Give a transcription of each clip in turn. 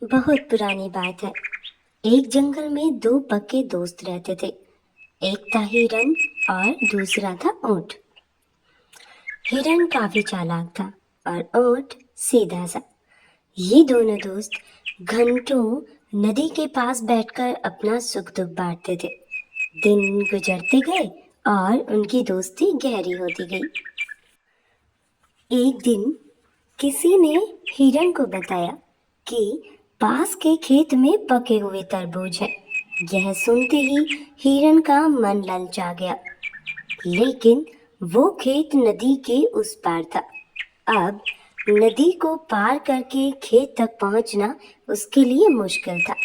बहुत पुरानी बात है। एक जंगल में दो पक्के दोस्त रहते थे। एक था हिरन और दूसरा था ऊंट। हिरन काफी चालाक था और ऊंट सीधा सा। ये दोनों दोस्त घंटों नदी के पास बैठकर अपना सुख दुख बांटते थे। दिन गुजरते गए और उनकी दोस्ती गहरी होती गई। एक दिन किसी ने हिरन को बताया कि पास के खेत में पके हुए तरबूज है। यह सुनते ही हिरन का मन ललचा गया, लेकिन वो खेत नदी के उस पार था। अब नदी को पार करके खेत तक पहुंचना उसके लिए मुश्किल था।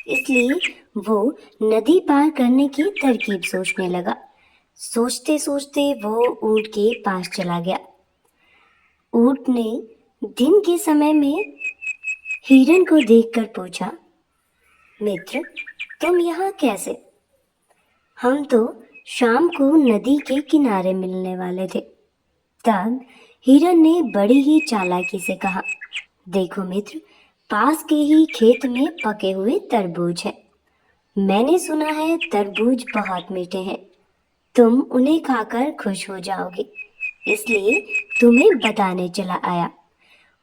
इसलिए वो नदी पार करने की तरकीब सोचने लगा। सोचते सोचते वो ऊंट के पास चला गया। ऊंट ने दिन के समय में हिरन को देखकर पूछा, मित्र, तुम यहाँ कैसे? हम तो शाम को नदी के किनारे मिलने वाले थे। तब हिरन ने बड़ी ही चालाकी से कहा, देखो मित्र, पास के ही खेत में पके हुए तरबूज है। मैंने सुना है तरबूज बहुत मीठे हैं। तुम उन्हें खाकर खुश हो जाओगे, इसलिए तुम्हें बताने चला आया।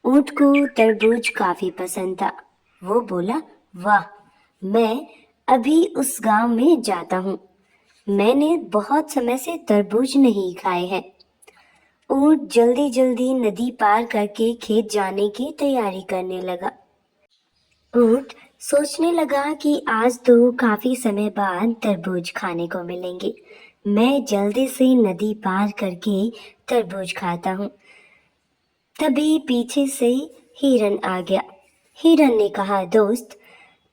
ऊंट को तरबूज काफी पसंद था। वो बोला, वाह, मैं अभी उस गांव में जाता हूँ। मैंने बहुत समय से तरबूज नहीं खाए हैं। ऊंट जल्दी जल्दी नदी पार करके खेत जाने की तैयारी करने लगा। ऊंट सोचने लगा कि आज तो काफी समय बाद तरबूज खाने को मिलेंगे। मैं जल्दी से नदी पार करके तरबूज खाता हूँ। तभी पीछे से हिरन आ गया। हिरन ने कहा, दोस्त,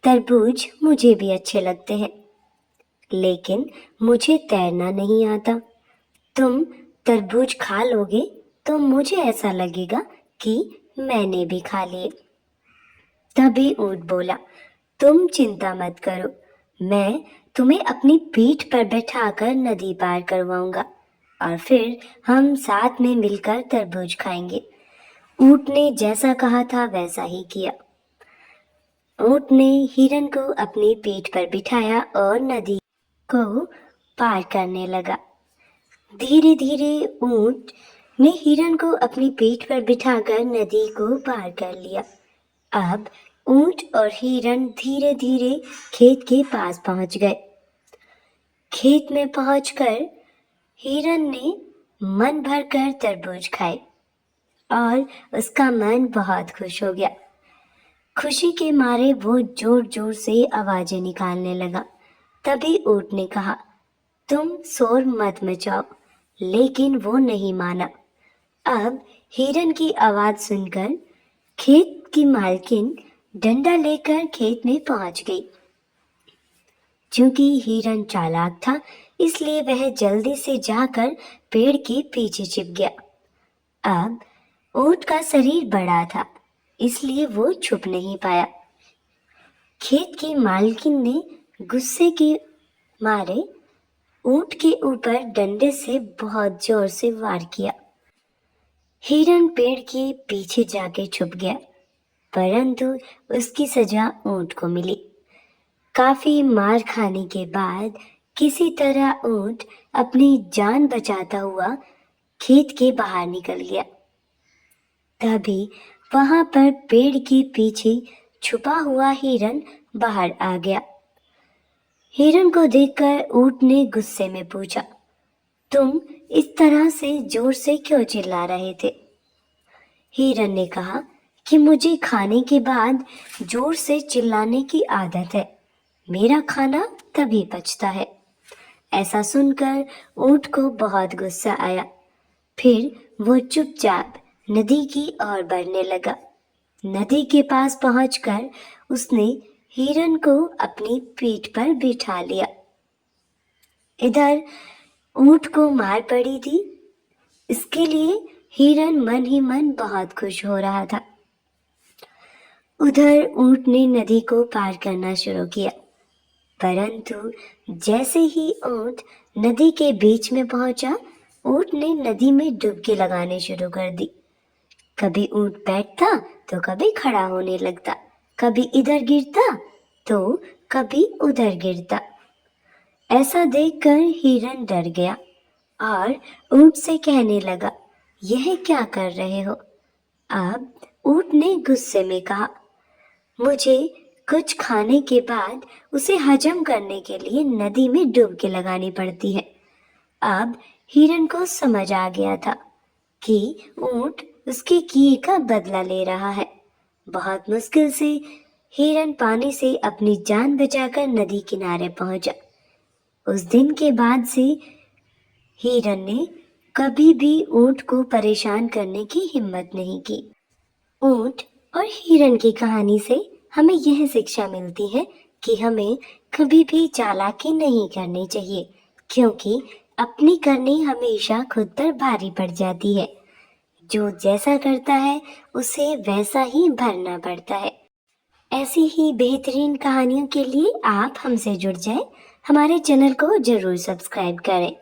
तरबूज मुझे भी अच्छे लगते हैं, लेकिन मुझे तैरना नहीं आता। तुम तरबूज खा लोगे तो मुझे ऐसा लगेगा कि मैंने भी खा लिए। तभी ऊंट बोला, तुम चिंता मत करो, मैं तुम्हें अपनी पीठ पर बैठाकर नदी पार करवाऊंगा और फिर हम साथ में मिलकर तरबूज खाएंगे। ऊंट ने जैसा कहा था वैसा ही किया। ऊंट ने हिरन को अपनी पीठ पर बिठाया और नदी को पार करने लगा। धीरे धीरे ऊंट ने हिरन को अपनी पीठ पर बिठाकर नदी को पार कर लिया। अब ऊंट और हिरन धीरे धीरे खेत के पास पहुंच गए। खेत में पहुंचकर हिरन ने मन भरकर तरबूज खाए और उसका मन बहुत खुश हो गया। खुशी के मारे वो जोर जोर से आवाजें निकालने लगा। तभी ऊंट ने कहा, तुम शोर मत मचाओ, लेकिन वो नहीं माना। अब हिरन की आवाज सुनकर खेत की मालकिन डंडा लेकर खेत में पहुंच गई। चूंकि हिरन चालाक था, इसलिए वह जल्दी से जाकर पेड़ के पीछे छिप गया। अब ऊंट का शरीर बड़ा था, इसलिए वो छुप नहीं पाया। खेत की मालकिन ने गुस्से के मारे ऊंट के ऊपर डंडे से बहुत जोर से वार किया। हिरन पेड़ के पीछे जाके छुप गया, परंतु उसकी सजा ऊंट को मिली। काफी मार खाने के बाद किसी तरह ऊंट अपनी जान बचाता हुआ खेत के बाहर निकल गया। तभी वहां पर पेड़ के पीछे छुपा हुआ हिरन बाहर आ गया। हिरन को देखकर ऊंट ने गुस्से में पूछा, तुम इस तरह से जोर से क्यों चिल्ला रहे थे? हिरन ने कहा कि मुझे खाने के बाद जोर से चिल्लाने की आदत है। मेरा खाना तभी पचता है। ऐसा सुनकर ऊंट को बहुत गुस्सा आया। फिर वो चुपचाप नदी की ओर बढ़ने लगा। नदी के पास पहुंचकर उसने हिरन को अपनी पीठ पर बिठा लिया। इधर ऊंट को मार पड़ी थी, इसके लिए हिरन मन ही मन बहुत खुश हो रहा था। उधर ऊंट ने नदी को पार करना शुरू किया, परंतु जैसे ही ऊंट नदी के बीच में पहुंचा, ऊंट ने नदी में डुबकी लगाने शुरू कर दी। कभी ऊंट बैठता तो कभी खड़ा होने लगता, कभी इधर गिरता तो कभी उधर गिरता। ऐसा देखकर हिरन डर गया और ऊंट से कहने लगा, यह क्या कर रहे हो? अब ऊंट ने गुस्से में कहा, मुझे कुछ खाने के बाद उसे हजम करने के लिए नदी में डुबकी लगानी पड़ती है। अब हिरन को समझ आ गया था कि ऊंट उसके किए का बदला ले रहा है। बहुत मुश्किल से हिरन पानी से अपनी जान बचाकर नदी किनारे पहुंचा। उस दिन के बाद से हिरन ने कभी भी ऊंट को परेशान करने की हिम्मत नहीं की। ऊंट और हिरन की कहानी से हमें यह शिक्षा मिलती है कि हमें कभी भी चालाकी नहीं करनी चाहिए, क्योंकि अपनी करनी हमेशा खुद पर भारी पड़ जाती है। जो जैसा करता है उसे वैसा ही भरना पड़ता है। ऐसी ही बेहतरीन कहानियों के लिए आप हमसे जुड़ जाएं। हमारे चैनल को जरूर सब्सक्राइब करें।